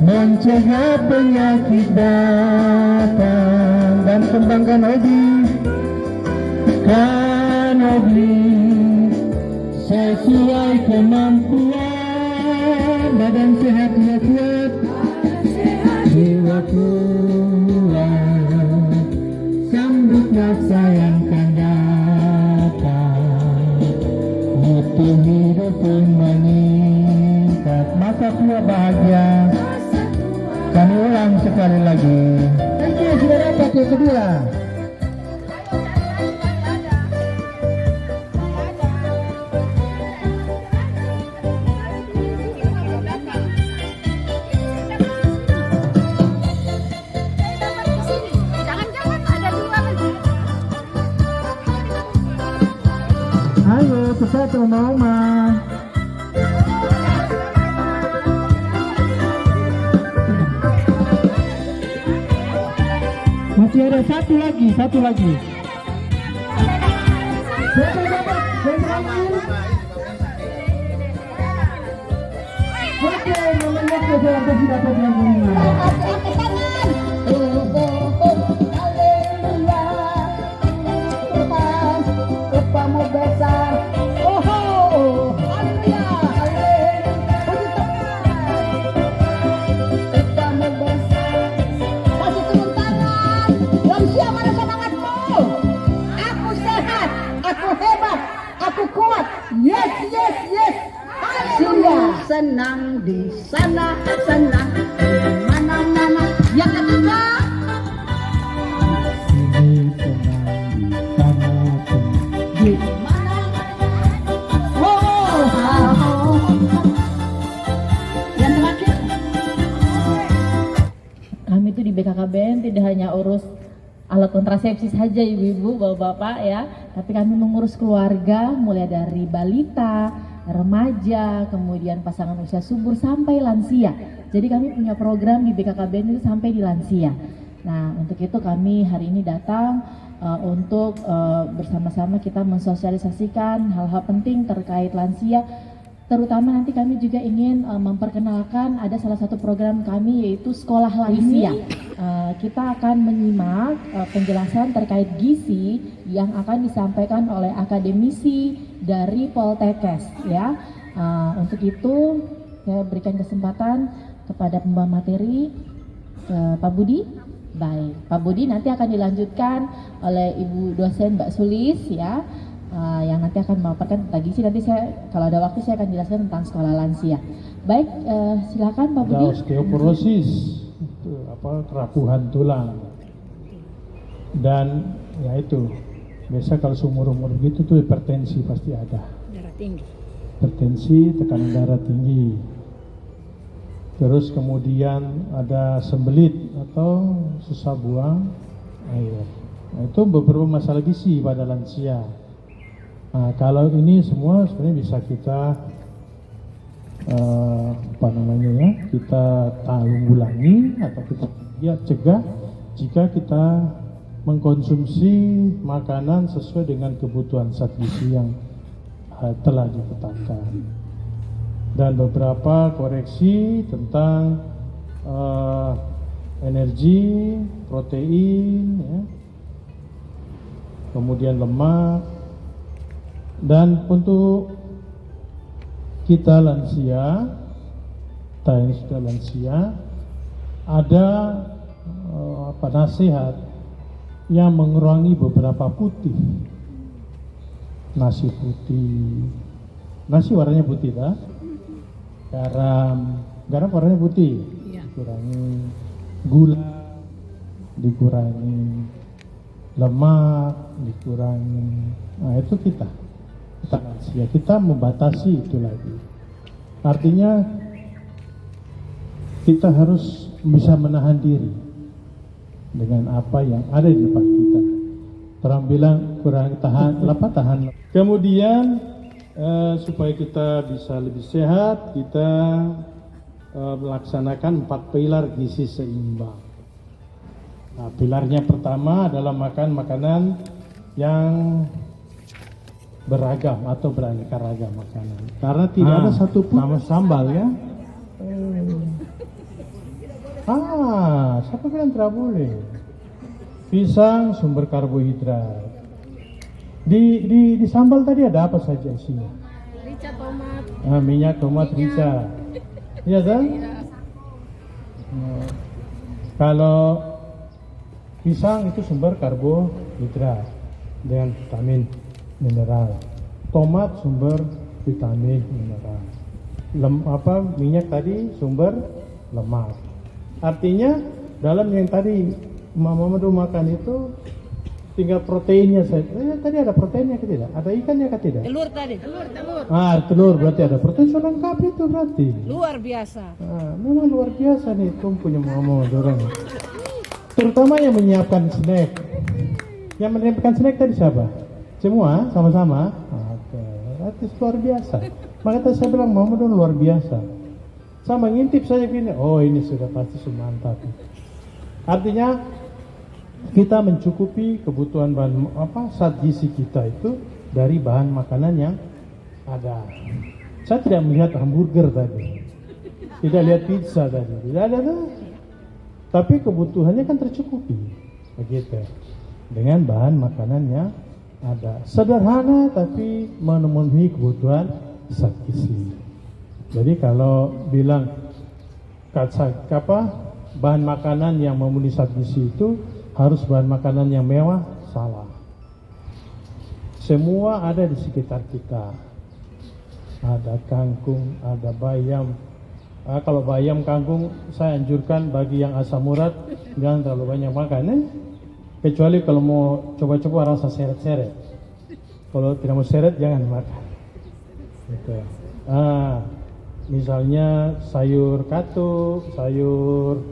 mencegah penyakit datang, dan kembangkan hobi sesuai kemampuan. Badan sehat jiwa kuat, jiwa kuat, sambut masa yang akan datang, mutu hidup pun meningkat, masa tua bahagia. Kami ulang sekali lagi. Thank you, sudah dapat yang kedua. Ayo, cepat Oma. Masih ada satu lagi. Oke, namanya sudah dapat yang kelima. Senang di sana, senang di mana-mana. Yang ketiga, Sini senang di sana, di mana? Yang terakhir, Kami itu di BKKBN tidak hanya urus alat kontrasepsi saja ibu-ibu, bapak-bapak ya, tapi kami mengurus keluarga mulai dari balita, remaja, kemudian pasangan usia subur sampai lansia. Jadi kami punya program di BKKBN itu sampai di lansia. Nah, untuk itu kami hari ini datang untuk bersama-sama kita mensosialisasikan hal-hal penting terkait lansia. Terutama nanti kami juga ingin memperkenalkan ada salah satu program kami yaitu Sekolah Lansia. Kita akan menyimak penjelasan terkait gizi yang akan disampaikan oleh akademisi dari Poltekkes ya. Untuk itu saya berikan kesempatan kepada pembawa materi Pak Budi. Baik, Pak Budi nanti akan dilanjutkan oleh Ibu dosen Mbak Sulis ya. Yang nanti akan memaparkan tentang gizi. Nanti saya kalau ada waktu saya akan jelaskan tentang sekolah lansia. Baik, silakan Pak Budi. Osteoporosis, itu kerapuhan tulang, dan ya itu biasa kalau seumur-umur gitu tuh hipertensi pasti ada. darah tinggi. Hipertensi, tekanan darah tinggi. Terus kemudian ada sembelit atau susah buang air. Nah, itu beberapa masalah gizi pada lansia. Nah, kalau ini semua sebenarnya bisa kita kita tanggulangi atau kita cegah jika kita mengkonsumsi makanan sesuai dengan kebutuhan zat gizi yang telah ditetapkan, dan beberapa koreksi tentang energi, protein, ya, kemudian lemak. Dan untuk kita lansia, yang sudah lansia, ada nasihat yang mengurangi beberapa putih. Nasi putih, nasi warnanya putih tak? Garam warnanya putih, dikurangi. Gula dikurangi, lemak dikurangi. Nah, itu kita lansia, kita membatasi itu lagi. Artinya kita harus bisa menahan diri dengan apa yang ada di depan kita. Orang bilang kurang tahan. Kemudian supaya kita bisa lebih sehat, kita melaksanakan 4 pilar gizi seimbang. Nah, pilarnya pertama adalah makan makanan yang beragam atau beraneka ragam makanan. Karena tidak ada satupun sama sambal ya. Siapa bilang tidak boleh? Pisang sumber karbohidrat. Di sambal tadi ada apa saja isinya? Rica tomat. Minyak, tomat, rica. Iya kan? Kalau pisang itu sumber karbohidrat dengan vitamin mineral. Tomat sumber vitamin mineral. Minyak tadi sumber lemak. Artinya dalam yang tadi Mama Madu makan itu tinggal proteinnya saja. Tadi ada proteinnya ke tidak? Ada ikannya ke tidak? Telur tadi. Telur. Telur berarti ada protein. So lengkap itu berarti. Luar biasa. Memang luar biasa nih punya Mama Madu orang. Terutama yang menyiapkan snack. Yang menyiapkan snack tadi siapa? Semua sama-sama. Oke, luar biasa. Makanya saya bilang Mama Madu luar biasa. Sama ngintip saja gini. Oh ini sudah pasti mantap. Artinya kita mencukupi kebutuhan bahan zat gizi kita itu dari bahan makanan yang ada. Saya tidak melihat hamburger tadi, tidak lihat pizza tadi, tidak ada. Tapi kebutuhannya kan tercukupi, begitu. Dengan bahan makanan yang ada, sederhana tapi memenuhi kebutuhan zat gizi. Jadi kalau bilang bahan makanan yang memenuhi zat gizi itu harus bahan makanan yang mewah, salah. Semua ada di sekitar kita. Ada kangkung, ada bayam. Kalau bayam, kangkung, saya anjurkan bagi yang asam urat jangan terlalu banyak makan. Kecuali kalau mau coba-coba rasa seret-seret. Kalau tidak mau seret jangan makan. Gitu. Misalnya sayur katuk, sayur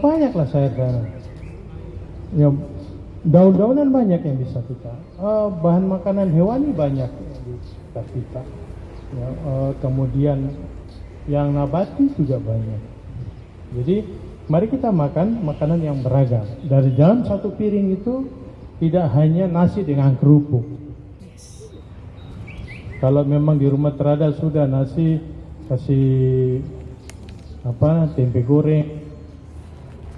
banyak lah sayur dan ya, daun-daunan banyak yang bisa kita. Bahan makanan hewani banyak di sekitar kita. Ya, kemudian yang nabati juga banyak. Jadi mari kita makan makanan yang beragam. Dari dalam satu piring itu tidak hanya nasi dengan kerupuk. Kalau memang di rumah terada sudah nasi kasih tempe goreng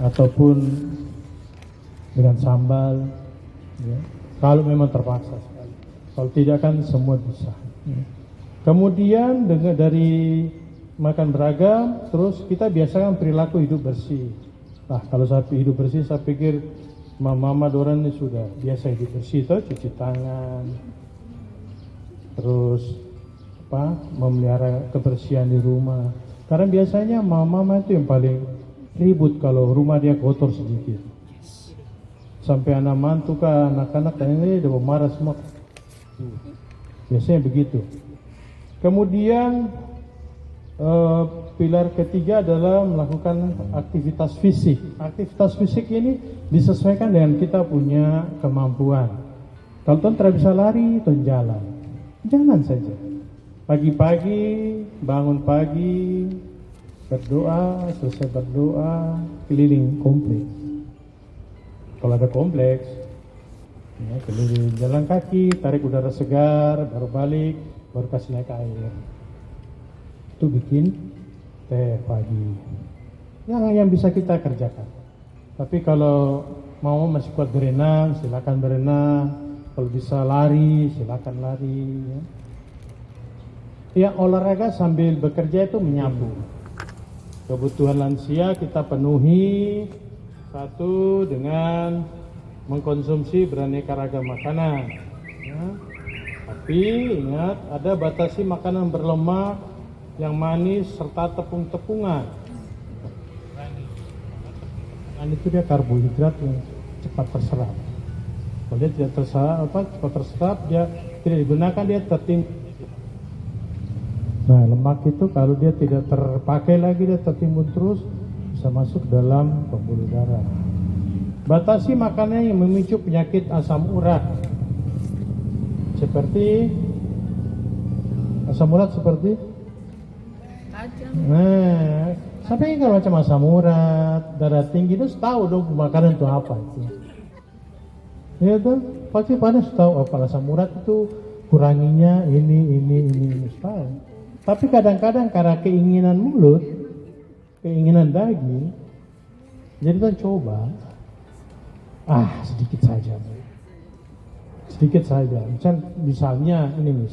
ataupun dengan sambal, ya. Kalau memang terpaksa sekali. Kalau tidak kan semua bisa. Ya. Kemudian dari makan beragam, terus kita biasakan perilaku hidup bersih. Kalau satu hidup bersih, saya pikir mama Doran ini sudah biasa hidup bersih, tuh cuci tangan, terus memelihara kebersihan di rumah. Karena biasanya mama itu yang paling ribut kalau rumah dia kotor sedikit. Sampai anak mantu anak-anak ini udah marah semua. Biasanya begitu. Kemudian pilar ketiga adalah melakukan aktivitas fisik. Aktivitas fisik ini disesuaikan dengan kita punya kemampuan. Kalau tuan tidak bisa lari, tuan jalan saja. Pagi-pagi, bangun pagi, berdoa, selesai berdoa, keliling kompleks. Kalau ada kompleks, ya, keliling jalan kaki, tarik udara segar, baru balik, baru kasih naik air. Itu bikin teh pagi. Yang bisa kita kerjakan. Tapi kalau mau masih kuat berenang, silakan berenang. Kalau bisa lari, silakan lari. Ya, olahraga sambil bekerja itu menyapu. Kebutuhan lansia kita penuhi, satu dengan mengkonsumsi beraneka ragam makanan. Ya. Tapi ingat, ada batasi makanan berlemak, yang manis serta tepung-tepungan. Dan itu dia karbohidrat yang cepat terserap. Kalau dia tidak cepat terserap, dia tidak digunakan, dia tertimbun. Nah, lemak itu kalau dia tidak terpakai lagi, dia tertimbun terus, bisa masuk dalam pembuluh darah. Batasi makanan yang memicu penyakit asam urat. Seperti asam urat seperti sampai kalau macam asam urat, darah tinggi itu tahu dong makanan itu apa itu. Ya tuh, pasti pada tahu apa asam urat itu kuranginya ini tahu. Tapi kadang-kadang karena keinginan mulut, keinginan daging, jadi kita coba, sedikit saja, Bu. Sedikit saja. Misalnya ini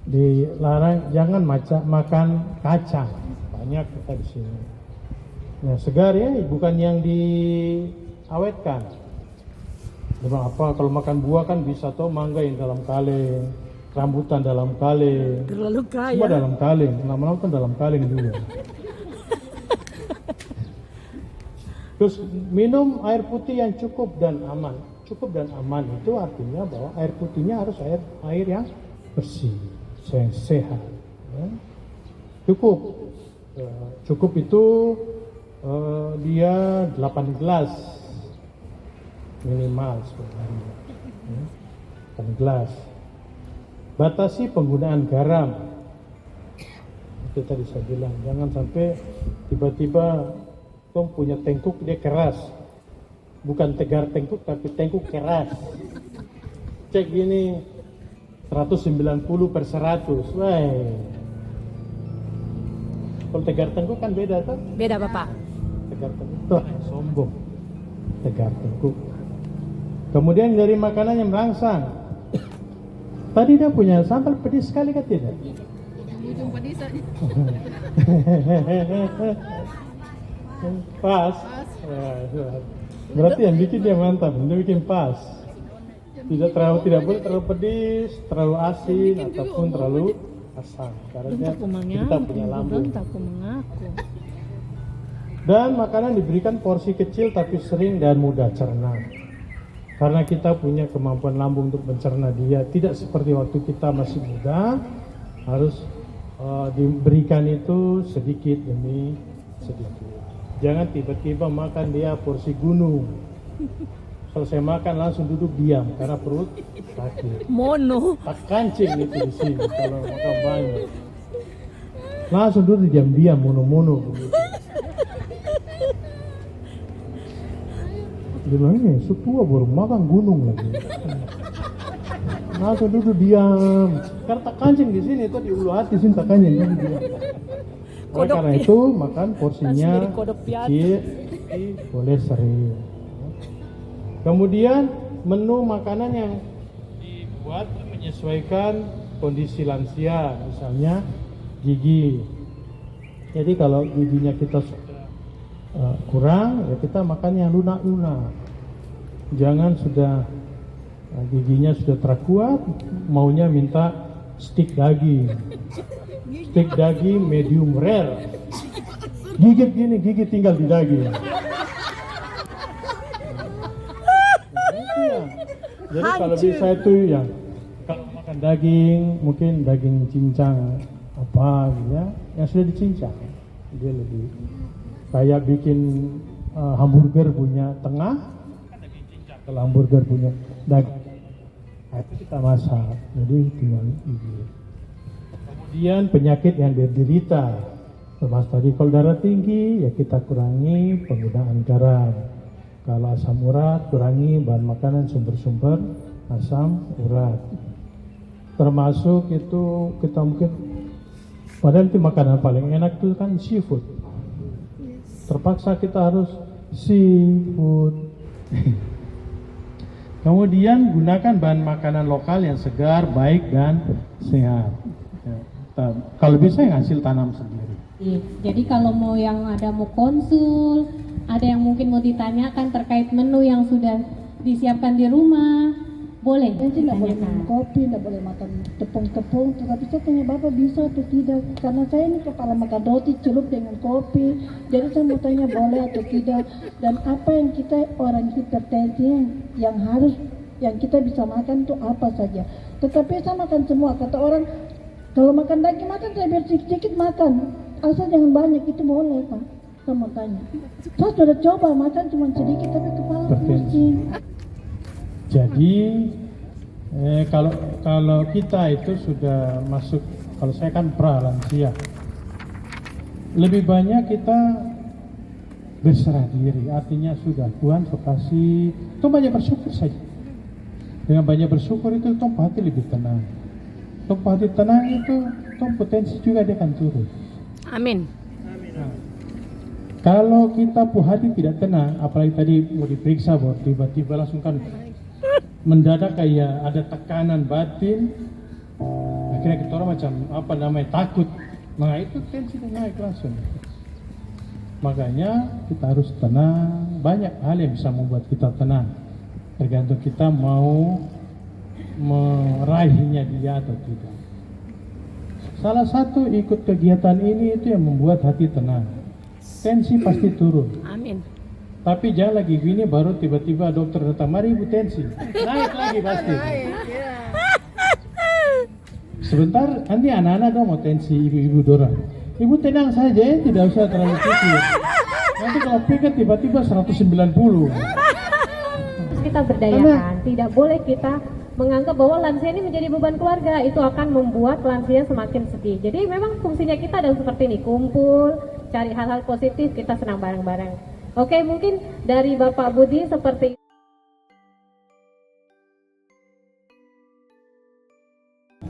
dilarang jangan makan kacang, banyak kita di sini. Nah, segar ya, bukan yang diawetkan. Memang apa? Kalau makan buah kan bisa toh mangga yang dalam kaleng, rambutan dalam kaleng, Terlalu kaya. semua dalam kaleng, lama-lama kan dalam kaleng juga. Terus minum air putih yang cukup dan aman. Cukup dan aman itu artinya bahwa air putihnya harus air yang bersih, yang sehat. Ya. Cukup itu dia 8 gelas minimal sebenarnya. 8 gelas. Batasi penggunaan garam. Itu tadi saya bilang, jangan sampai tiba-tiba Tom punya tengkuk dia keras. Bukan tegar tengkuk tapi tengkuk keras. Cek gini 190/100. Wah. Kalau tegar tengkuk kan beda tuh. Beda Bapak. Tegar tengkuk tuh sombong. Tegar tengkuk. Kemudian dari makanan yang merangsang. Tadi dia punya sambal pedis sekali kan tidak? Ujung pedis aja. Pas. Ya. Berarti yang bikin dia mantap, dia bikin pas. Tidak boleh terlalu pedis, terlalu asin ataupun terlalu asam. Karena kita punya lambung. Dan makanan diberikan porsi kecil tapi sering dan mudah cerna. Karena kita punya kemampuan lambung untuk mencerna dia, tidak seperti waktu kita masih muda, harus diberikan itu sedikit demi sedikit. Jangan tiba-tiba makan dia porsi gunung. Selesai makan langsung duduk diam karena perut sakit. Mono. Tak kancing itu di sini kalau makan banyak. Langsung duduk diam-diam mono-mono begitu. Dia bilang ini setua baru makan gunung lagi. Langsung duduk diam. Karena tak kancing di sini itu di ulu hati sini tak kancing duduk diam. Karena itu makan porsinya kecil, boleh sering. Kemudian menu makanan yang dibuat menyesuaikan kondisi lansia, misalnya gigi. Jadi kalau giginya kita kurang, ya kita makan yang lunak-lunak. Jangan sudah giginya sudah terkuat, maunya minta stik daging. Stik daging medium rare. Gigit gini, gigi tinggal di daging. Jadi kalau bisa itu ya, kalau makan daging, mungkin daging cincang apa gitu ya, yang sudah dicincang. Dia lebih kayak bikin hamburger punya tengah, kalau hamburger punya daging, nah, itu kita masak, jadi tinggal gigit. Kemudian penyakit yang diderita, termasuk tadi kalau darah tinggi, ya kita kurangi penggunaan garam. Kalau asam urat, kurangi bahan makanan sumber-sumber asam urat. Termasuk itu kita mungkin, padahal itu makanan paling enak itu kan seafood. Terpaksa kita harus seafood. Kemudian gunakan bahan makanan lokal yang segar, baik dan sehat. Kalau bisa yang hasil tanam sendiri. Jadi kalau mau yang ada mau konsul, ada yang mungkin mau ditanyakan terkait menu yang sudah disiapkan di rumah, boleh. Saya tidak boleh minum kopi, tidak boleh makan tepung-tepung, tetapi saya tanya Bapak bisa atau tidak, karena saya ini kepala makan roti celup dengan kopi, jadi saya mau tanya boleh atau tidak, dan apa yang kita orang hipertensi yang kita bisa makan itu apa saja. Tetapi saya makan semua, kata orang kalau makan daging makan saya biar sedikit makan, asal jangan banyak, itu boleh Pak. Saya mau tanya, saya sudah coba makan cuma sedikit tapi kepala pusing. Jadi kalau kita itu sudah masuk, kalau saya kan pra-lansia, lebih banyak kita berserah diri, artinya sudah Tuhan kasih, itu banyak bersyukur saja. Dengan banyak bersyukur itu tom hati lebih tenang. Tom hati tenang itu tom potensi juga dia akan turun. Amin. Nah, Kalau kita hati tidak tenang, apalagi tadi mau diperiksa, bahwa tiba-tiba langsung kan mendadak kayak ada tekanan batin, akhirnya kita orang macam apa namanya takut, nah itu tensi naik langsung. Makanya kita harus tenang. Banyak hal yang bisa membuat kita tenang, tergantung kita mau meraihnya dia atau tidak. Salah satu ikut kegiatan ini itu yang membuat hati tenang. Tensi pasti turun. Amin. Tapi jangan lagi gini baru tiba-tiba dokter datang, mari ibu tensi. Naik lagi pasti. Sebentar nanti anak-anak dong mau tensi ibu-ibu dorang. Ibu tenang saja ya, tidak usah terlalu pikir. Nanti kalau pikir tiba-tiba 190. Kita berdayakan, tidak boleh kita menganggap bahwa lansia ini menjadi beban keluarga, itu akan membuat lansia semakin sedih. Jadi memang fungsinya kita adalah seperti ini, kumpul, cari hal-hal positif, kita senang bareng-bareng. Oke, mungkin dari Bapak Budi seperti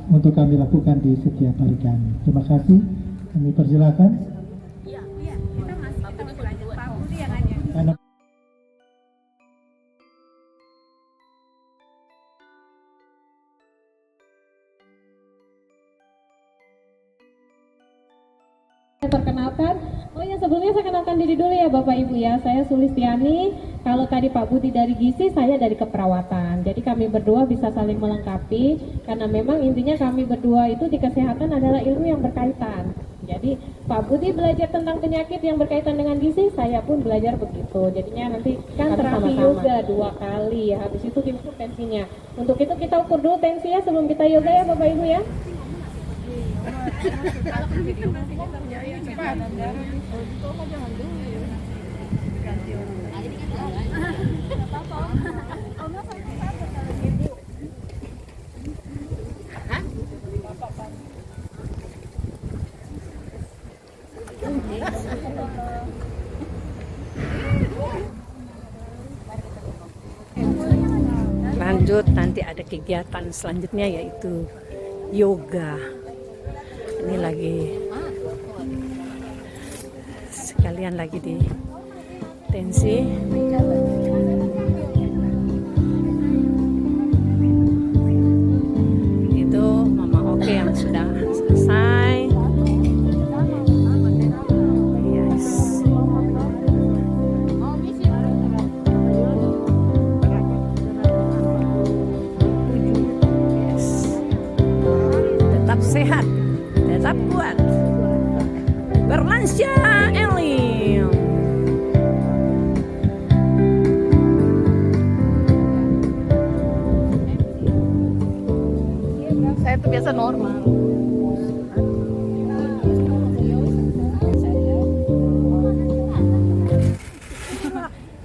untuk kami lakukan di setiap hari kami. Terima kasih. Kami persilakan. Iya, kita masih belajar Pak Budi yang aja. Anak perkenalkan. Oh ya, sebelumnya saya kenalkan diri dulu ya Bapak Ibu ya. Saya Sulistiani. Kalau tadi Pak Budi dari gizi, saya dari keperawatan. Jadi kami berdua bisa saling melengkapi karena memang intinya kami berdua itu di kesehatan adalah ilmu yang berkaitan. Jadi Pak Budi belajar tentang penyakit yang berkaitan dengan gizi, saya pun belajar begitu. Jadinya nanti kan terapi yoga 2 kali ya. Habis itu diukur tensinya. Untuk itu kita ukur dulu tensinya sebelum kita yoga ya Bapak Ibu ya. Lanjut, nanti ada kegiatan selanjutnya yaitu yoga. Ini lagi sekalian lagi di tensi. Itu Mama Oke yang sudah selesai. Yes. Yes. Tetap sehat, tetap kuat. Berlansia Elim. Saya tuh biasa normal.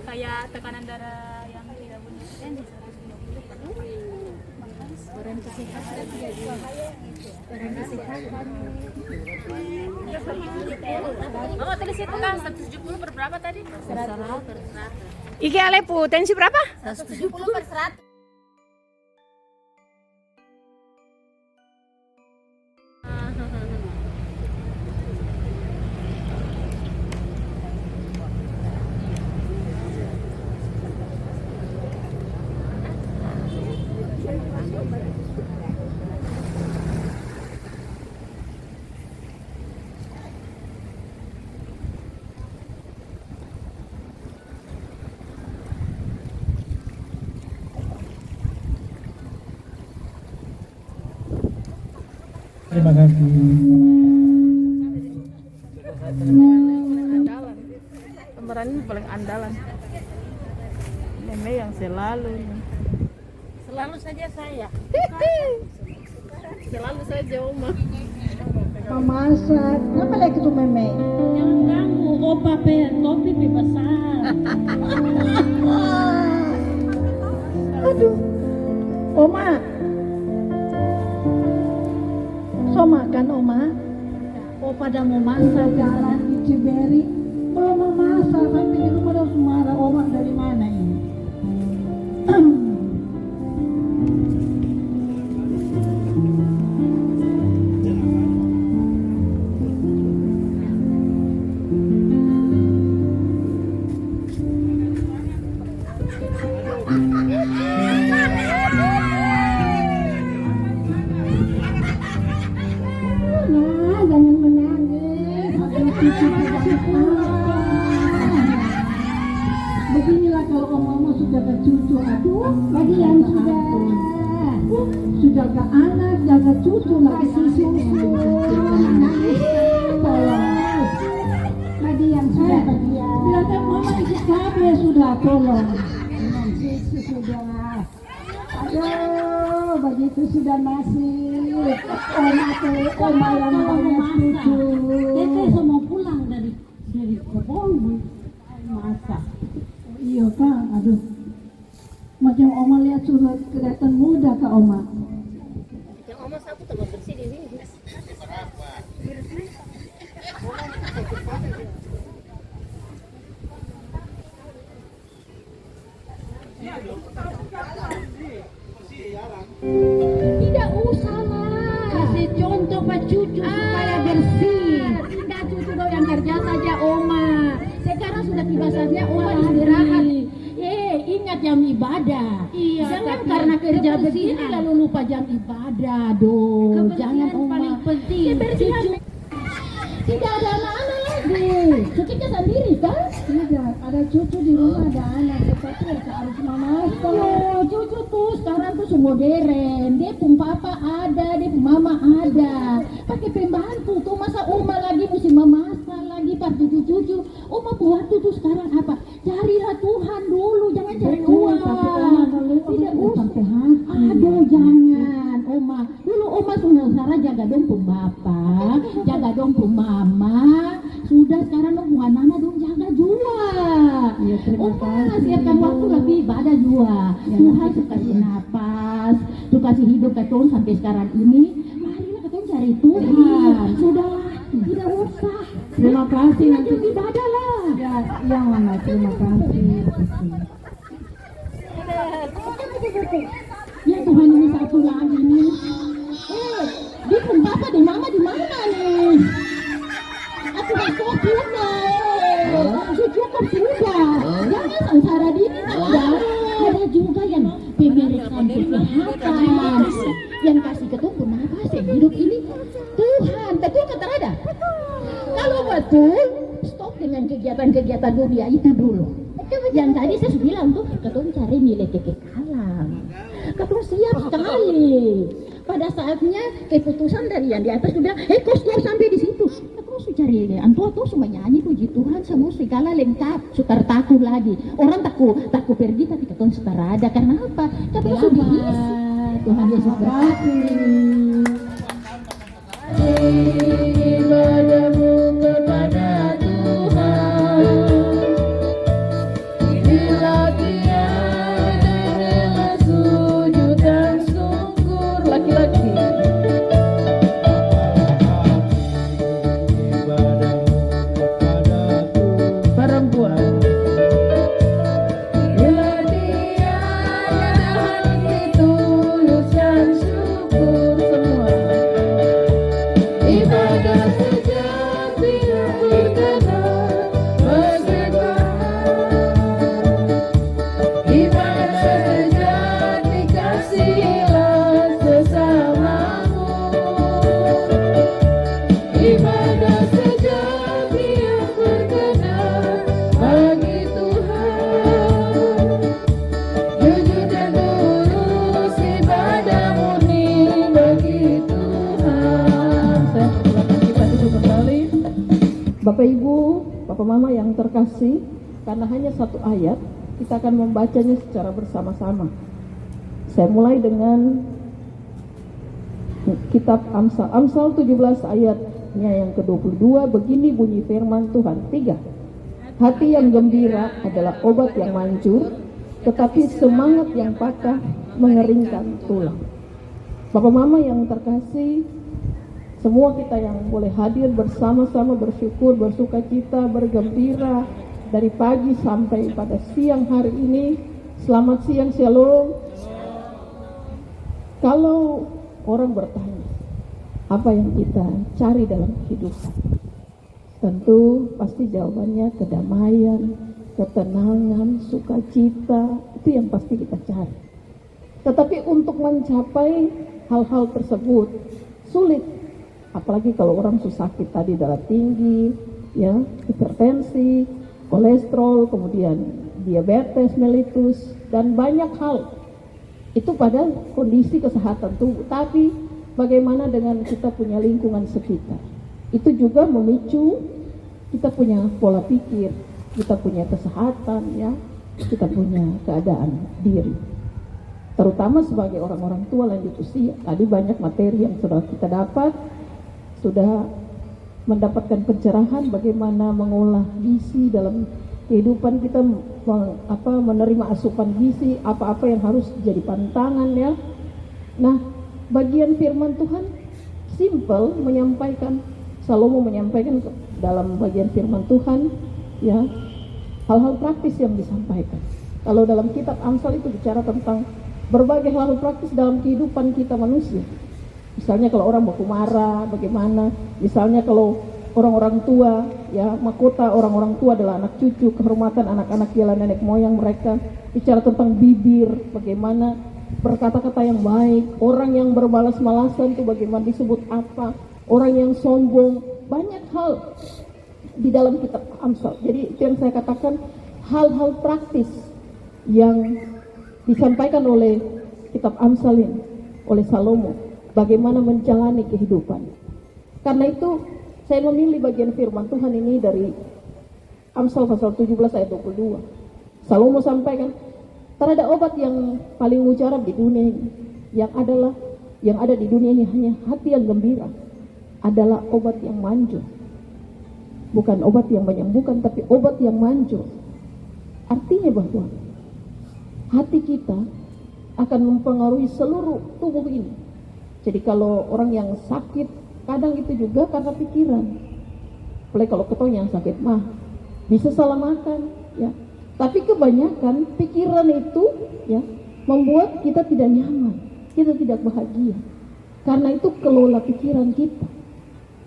Kayak tekanan darah yang tidak punya tensi 120. Mama tulis itu kan 170 per berapa tadi? 100. Iki Alepu, tensi berapa? 170 per 100. terima kasih. Andalan. Pemeran ini paling andalan. Meme yang selalu saja saya. Selalu saja Oma. Memasak. Kenapa lagi tuh meme? Jangan ganggu, opa topi besar. Aduh. Oma. So makan Oma? Opa dah mau masak jalan di Ciberi. Belum mau masak sampai di rumah udah marah. Oma dari mana ini? jaga anak, jaga cucu, lagi susu. Bagian sudah bagian. Bilangkan mama ikut KB sudah, tolong. Susu sudah. Aduh, begitu sudah masih. Oma yang banyak cucu. Tete semua pulang dari kebun masak. Iya Kak, aduh. Macam Oma lihat sudah kelihatan muda Kak Oma. Yang Oma sapu tambah bersih di sini. Tidak usah lah. Kasih contoh Pak cucu supaya bersih. Tidak cucu dong yang kerja saja Oma. Sekarang sudah tiba saatnya Oma istirahat. Ingat jam ibadah. Iya, jangan karena kerja begini lalu lupa jam ibadah dong. Jangan Oma. Paling penting. Kebersihan. Tidak ada anak-anak lagi. Cucunya sendiri kan? Tidak, ada cucu di rumah, ada anak. Tetapi harus mama. Oh, cucu tuh sekarang tuh semua modern. Dia pun papa ada, dia pun mama ada. Pakai pembantu tuh, masa Oma lagi mesti memasak lagi pak cucu-cucu. Oma buat tuh sekarang apa? Carilah Tuhan dulu, jangan cari uang. Tidak usah. Aduh, jangan Oma. Dulu Oma sudah jaga dong pun bapak, jaga dong pun mama. Sudah sekarang dong bukan anak dong jaga jua. Iya, terima kasih. Siapkan waktu lebih ibadah jua. Tuhan suka kasih napas, Tuh kasih hidup ke Tuhan sampai sekarang ini. Marilah kita cari Tuhan. Sudahlah, tidak usah. Terima kasih. Nanti ibadah lah. Ya Mama, terima kasih. Ya Tuhan, ini satu lagi nih. Dia pun papa di mama di mana nih? Aku gak sakit nih. Cukup sudah. Jangan sengsara diri saja. Ada juga yang pemeriksaan kesehatan. Yang kasih ketumpun nafas yang hidup ini Tuhan. Betul kata ada? Kalau betul, stop dengan kegiatan-kegiatan dunia itu dulu. Yang tadi saya bilang tuh, ketum cari nilai kekekalan. Ketum siap sekali. Pada saatnya keputusan dari yang di atas sudah, kau stop sampai di situ. Ketum sudah cari antua tuh semua nyanyi puji Tuhan, semua segala lengkap. Sutar takut lagi. Orang takut pergi tapi ketum sutar ada. Karena apa? Tapi sudah diisi. Tuhan Yesus berkati. Ibadahmu kepada Tuhan, inilah dia dengan sujud dan syukur. Laki-laki Ibadahmu kepada Tuhan, perempuan, inilah dia dengan hati tulus dan syukur. Semua ibadah sejati yang berkenan bersedekah. Ibadah sejati kasihilah sesamamu. Ibadah sejati yang berkenan bagi Tuhan. Jujur dan tulus ibadah murni bagi Tuhan. Saya persilakan kita duduk kembali. Bapak Ibu, Bapak Mama yang terkasih, karena hanya satu ayat, kita akan membacanya secara bersama-sama. Saya mulai dengan kitab Amsal. Amsal 17 ayatnya yang ke-22, begini bunyi firman Tuhan. 3. Hati yang gembira adalah obat yang manjur, tetapi semangat yang patah mengeringkan tulang. Bapak Mama yang terkasih, semua kita yang boleh hadir bersama-sama bersyukur, bersuka cita, bergembira dari pagi sampai pada siang hari ini. Selamat siang, shalom. Kalau orang bertanya, apa yang kita cari dalam kehidupan? Tentu pasti jawabannya kedamaian, ketenangan, sukacita, itu yang pasti kita cari. Tetapi untuk mencapai hal-hal tersebut sulit. Apalagi kalau orang sakit tadi darah tinggi, ya, hipertensi, kolesterol, kemudian diabetes mellitus, dan banyak hal. Itu pada kondisi kesehatan tubuh. Tapi bagaimana dengan kita punya lingkungan sekitar? Itu juga memicu kita punya pola pikir, kita punya kesehatan, ya, kita punya keadaan diri. Terutama sebagai orang-orang tua lanjut usia. Tadi banyak materi yang sudah kita dapat, sudah mendapatkan pencerahan bagaimana mengolah gizi dalam kehidupan kita, menerima asupan gizi, apa-apa yang harus jadi pantangan, ya. Nah, bagian firman Tuhan simple menyampaikan, Salomo menyampaikan dalam bagian firman Tuhan, ya, hal-hal praktis yang disampaikan. Kalau dalam kitab Amsal itu bicara tentang berbagai hal praktis dalam kehidupan kita manusia. Misalnya kalau orang baku marah, bagaimana? Misalnya kalau orang-orang tua, ya, mahkota orang-orang tua adalah anak cucu, kehormatan anak-anak ialah nenek moyang mereka. Bicara tentang bibir, bagaimana berkata-kata yang baik. Orang yang berbalas-malasan itu bagaimana disebut apa? Orang yang sombong, banyak hal di dalam kitab Amsal. Jadi itu yang saya katakan, hal-hal praktis yang disampaikan oleh kitab Amsal ini, oleh Salomo, bagaimana menjalani kehidupan. Karena itu saya memilih bagian firman Tuhan ini dari Amsal pasal 17 ayat 22. Salomo sampaikan, tak ada obat yang paling mujarab di dunia ini, yang ada di dunia ini hanya hati yang gembira, adalah obat yang manjur. Bukan obat yang menyembuhkan, tapi obat yang manjur. Artinya bahwa hati kita akan mempengaruhi seluruh tubuh ini. Jadi kalau orang yang sakit, kadang itu juga karena pikiran. Apalagi kalau ketemu yang sakit mah bisa salah makan, ya. Tapi kebanyakan pikiran itu, ya, membuat kita tidak nyaman, kita tidak bahagia. Karena itu kelola pikiran kita,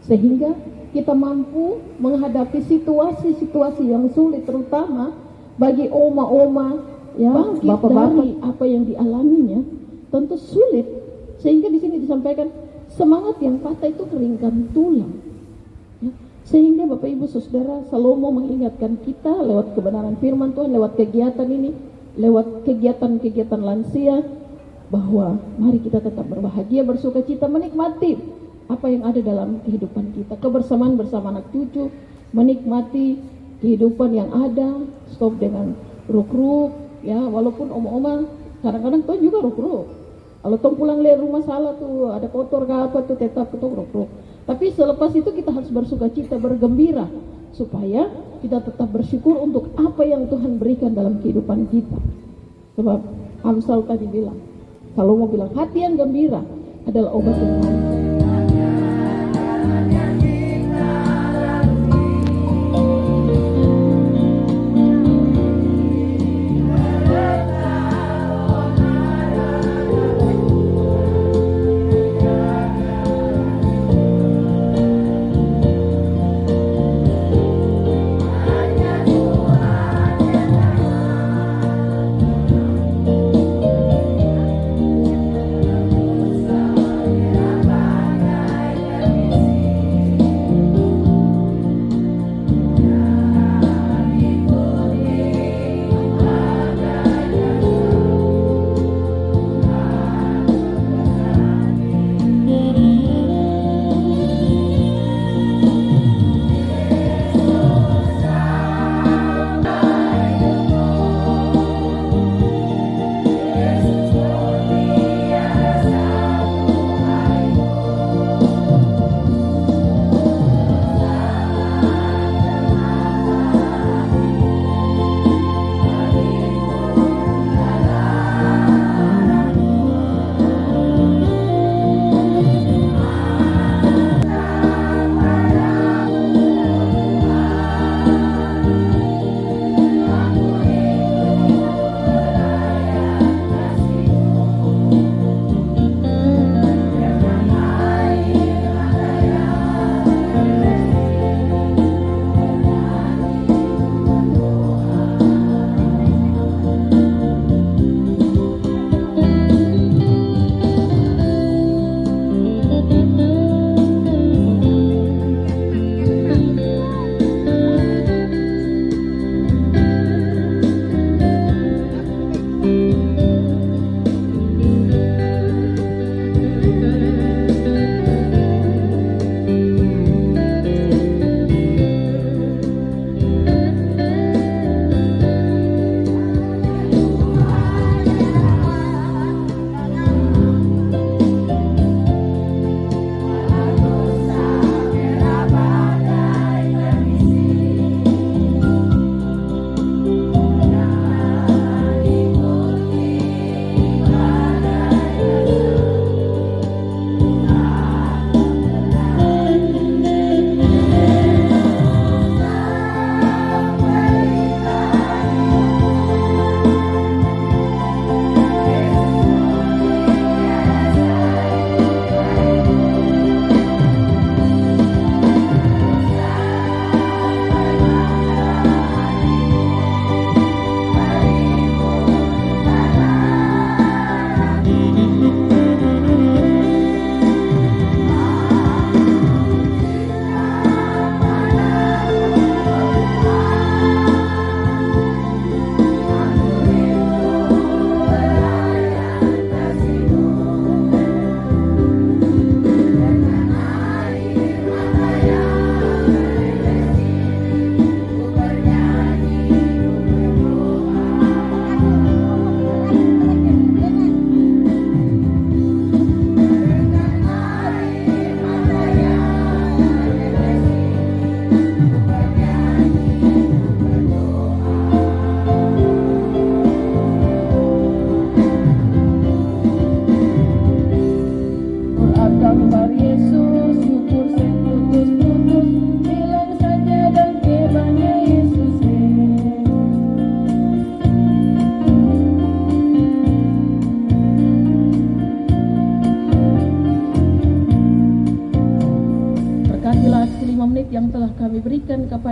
sehingga kita mampu menghadapi situasi-situasi yang sulit, terutama bagi oma-oma, ya, bapak-bapak, apa yang dialaminya tentu sulit. Sehingga di sini disampaikan semangat yang patah itu keringkan tulang, ya. Sehingga Bapak Ibu Saudara, Salomo mengingatkan kita lewat kebenaran firman Tuhan, lewat kegiatan ini, lewat kegiatan-kegiatan lansia, bahwa mari kita tetap berbahagia, bersuka cita, menikmati apa yang ada dalam kehidupan kita, kebersamaan bersama anak cucu, menikmati kehidupan yang ada, stop dengan ruk-ruk, ya, walaupun oma-oma kadang-kadang tuh juga ruk-ruk. Kalau tong pulang lihat rumah salah tuh, ada kotor ke apa tuh, tetap tuh ruk-ruk. Tapi selepas itu kita harus bersuka cita, bergembira, supaya kita tetap bersyukur untuk apa yang Tuhan berikan dalam kehidupan kita. Sebab Amsal tadi bilang, Salomo bilang, hati yang gembira adalah obat yang manjur.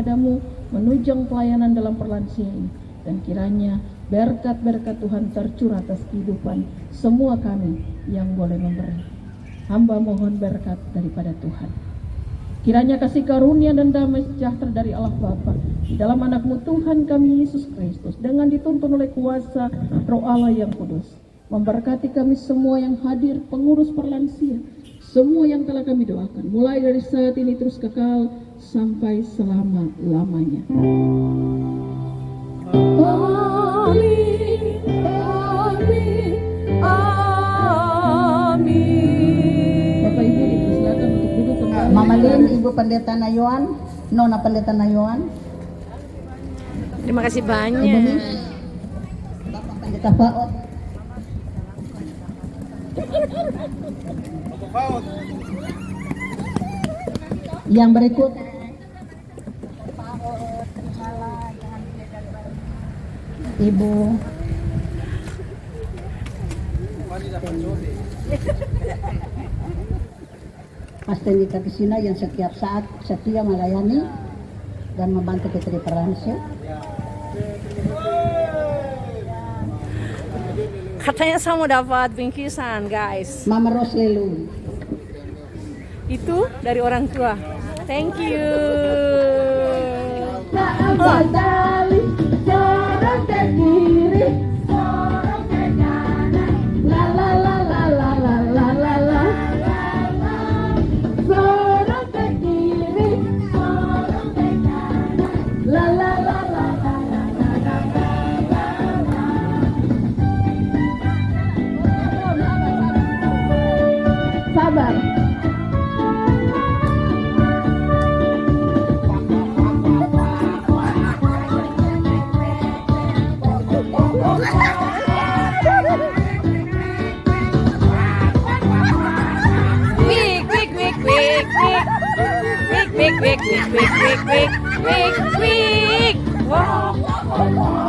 kepadamu menunjang pelayanan dalam perlansian ini. Dan kiranya berkat-berkat Tuhan tercurah atas kehidupan semua kami yang boleh memberi. Hamba mohon berkat daripada Tuhan. Kiranya kasih karunia dan damai sejahtera dari Allah Bapa di dalam anak-Mu Tuhan kami Yesus Kristus dengan dituntun oleh kuasa Roh Allah yang kudus memberkati kami semua yang hadir, pengurus perlansia, semua yang telah kami doakan mulai dari saat ini terus kekal sampai selama-lamanya. Amin, amin, amin. Bapak Ibu dipersilakan untuk duduk kembali. Mama Lin, Ibu Pendeta Nayuan, Nona Pendeta Nayuan, Terima kasih banyak. Bapak Pendeta Faot. Yang berikut Ibu Astendi Katisina yang setiap saat setia melayani dan membantu Putri Perlansia. Katanya saya mau dapat bingkisan, guys. Mama Roslelu. Itu dari orang tua. Thank you. Sabar. Wik. Wow.